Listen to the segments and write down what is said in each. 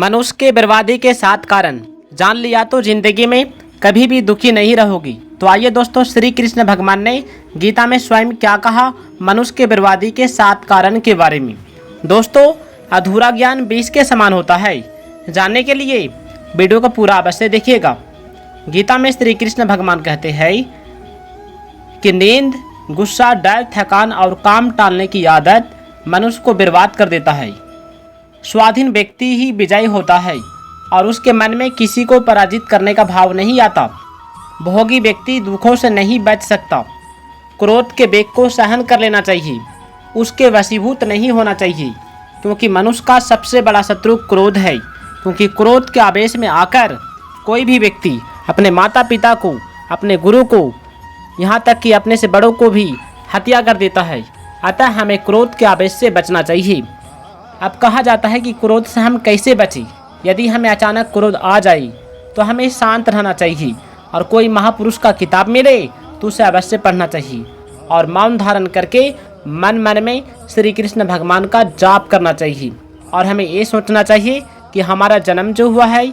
मनुष्य के बर्बादी के 7 कारण जान लिया तो जिंदगी में कभी भी दुखी नहीं रहोगी। तो आइए दोस्तों, श्री कृष्ण भगवान ने गीता में स्वयं क्या कहा मनुष्य के बर्बादी के 7 कारण के बारे में। दोस्तों, अधूरा ज्ञान 20 के समान होता है। जानने के लिए वीडियो को पूरा अवश्य देखिएगा। गीता में श्री कृष्ण भगवान कहते हैं कि नींद, गुस्सा, डर, थकान और काम टालने की आदत मनुष्य को बर्बाद कर देता है। स्वाधीन व्यक्ति ही विजयी होता है और उसके मन में किसी को पराजित करने का भाव नहीं आता। भोगी व्यक्ति दुखों से नहीं बच सकता। क्रोध के वेग को सहन कर लेना चाहिए, उसके वशीभूत नहीं होना चाहिए, क्योंकि मनुष्य का सबसे बड़ा शत्रु क्रोध है। क्योंकि क्रोध के आवेश में आकर कोई भी व्यक्ति अपने माता पिता को, अपने गुरु को, यहाँ तक कि अपने से बड़ों को भी हत्या कर देता है। अतः हमें क्रोध के आवेश से बचना चाहिए। अब कहा जाता है कि क्रोध से हम कैसे बचें। यदि हमें अचानक क्रोध आ जाए तो हमें शांत रहना चाहिए और कोई महापुरुष का किताब मिले तो उसे अवश्य पढ़ना चाहिए और मौन धारण करके मन मन में श्री कृष्ण भगवान का जाप करना चाहिए। और हमें ये सोचना चाहिए कि हमारा जन्म जो हुआ है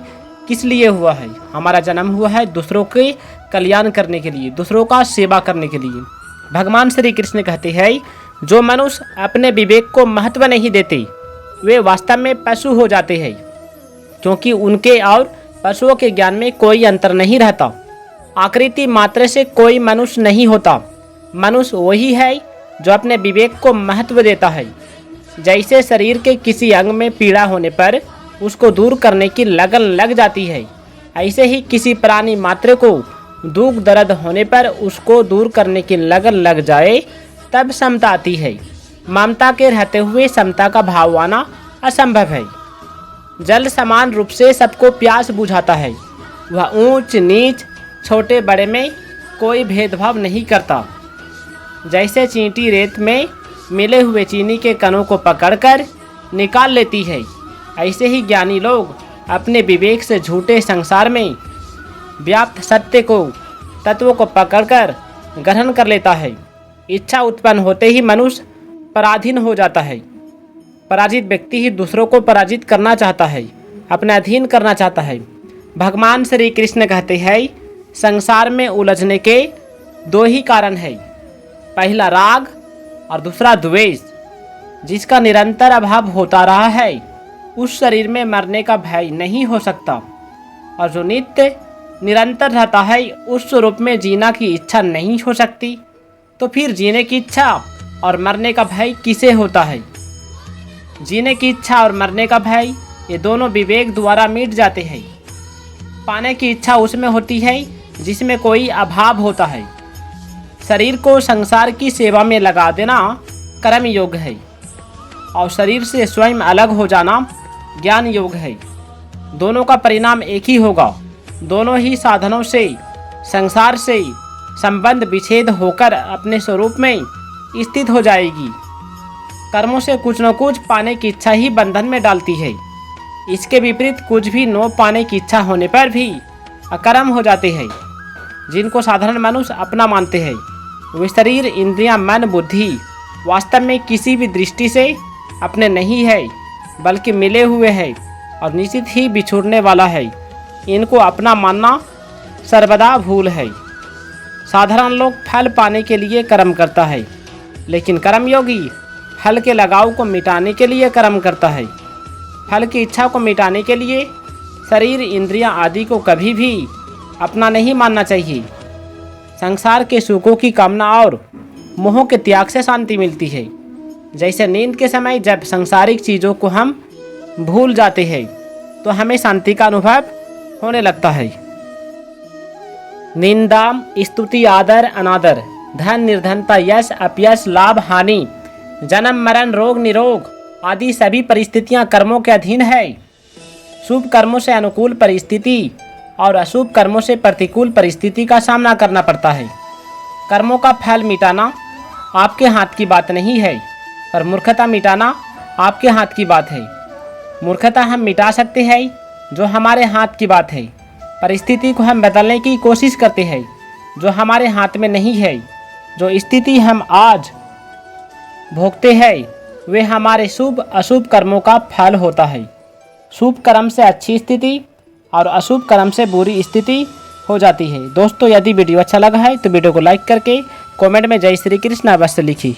किस लिए हुआ है। हमारा जन्म हुआ है दूसरों के कल्याण करने के लिए, दूसरों का सेवा करने के लिए। भगवान श्री कृष्ण कहते हैं, जो मनुष्य अपने विवेक को महत्व नहीं देते वे वास्तव में पशु हो जाते हैं, क्योंकि उनके और पशुओं के ज्ञान में कोई अंतर नहीं रहता। आकृति मात्र से कोई मनुष्य नहीं होता। मनुष्य वही है जो अपने विवेक को महत्व देता है। जैसे शरीर के किसी अंग में पीड़ा होने पर उसको दूर करने की लगन लग जाती है, ऐसे ही किसी प्राणी मात्र को दुख दर्द होने पर उसको दूर करने की लगन लग जाए तब समता आती है। ममता के रहते हुए समता का भाव आना असंभव है। जल समान रूप से सबको प्यास बुझाता है। वह ऊंच नीच, छोटे बड़े में कोई भेदभाव नहीं करता। जैसे चींटी रेत में मिले हुए चीनी के कणों को पकड़कर निकाल लेती है, ऐसे ही ज्ञानी लोग अपने विवेक से झूठे संसार में व्याप्त सत्य को, तत्वों को पकड़कर ग्रहण कर लेता है। इच्छा उत्पन्न होते ही मनुष्य पराधीन हो जाता है। पराजित व्यक्ति ही दूसरों को पराजित करना चाहता है, अपने अधीन करना चाहता है। भगवान श्री कृष्ण कहते हैं, संसार में उलझने के 2 ही कारण है, पहला राग और दूसरा द्वेष। जिसका निरंतर अभाव होता रहा है उस शरीर में मरने का भय नहीं हो सकता, और जो नित्य निरंतर रहता है उस स्वरूप में जीना की इच्छा नहीं हो सकती। तो फिर जीने की इच्छा और मरने का भय किसे होता है? जीने की इच्छा और मरने का भय ये दोनों विवेक द्वारा मिट जाते हैं। पाने की इच्छा उसमें होती है जिसमें कोई अभाव होता है। शरीर को संसार की सेवा में लगा देना कर्म योग है, और शरीर से स्वयं अलग हो जाना ज्ञान योग है। दोनों का परिणाम एक ही होगा। दोनों ही साधनों से संसार से संबंध विच्छेद होकर अपने स्वरूप में स्थित हो जाएगी। कर्मों से कुछ न कुछ पाने की इच्छा ही बंधन में डालती है। इसके विपरीत कुछ भी न पाने की इच्छा होने पर भी अकर्म हो जाते हैं। जिनको साधारण मनुष्य अपना मानते हैं वे शरीर, इंद्रियां, मन, बुद्धि वास्तव में किसी भी दृष्टि से अपने नहीं है, बल्कि मिले हुए हैं और निश्चित ही बिछुड़ने वाला है। इनको अपना मानना सर्वदा भूल है। साधारण लोग फल पाने के लिए कर्म करता है, लेकिन कर्मयोगी फल के लगाव को मिटाने के लिए कर्म करता है। फल की इच्छा को मिटाने के लिए शरीर, इंद्रियां आदि को कभी भी अपना नहीं मानना चाहिए। संसार के सुखों की कामना और मोह के त्याग से शांति मिलती है। जैसे नींद के समय जब सांसारिक चीज़ों को हम भूल जाते हैं तो हमें शांति का अनुभव होने लगता है। निंदा, स्तुति, आदर, अनादर, धन, निर्धनता, यश, अपयश, लाभ, हानि, जन्म, मरण, रोग, निरोग आदि सभी परिस्थितियां कर्मों के अधीन है। शुभ कर्मों से अनुकूल परिस्थिति और अशुभ कर्मों से प्रतिकूल परिस्थिति का सामना करना पड़ता है। कर्मों का फल मिटाना आपके हाथ की बात नहीं है, पर मूर्खता मिटाना आपके हाथ की बात है। मूर्खता हम मिटा सकते हैं जो हमारे हाथ की बात है। परिस्थिति को हम बदलने की कोशिश करते हैं जो हमारे हाथ में नहीं है। जो स्थिति हम आज भोगते हैं वे हमारे शुभ अशुभ कर्मों का फल होता है। शुभ कर्म से अच्छी स्थिति और अशुभ कर्म से बुरी स्थिति हो जाती है। दोस्तों यदि वीडियो अच्छा लगा है तो वीडियो को लाइक करके कमेंट में जय श्री कृष्ण अवश्य लिखिए।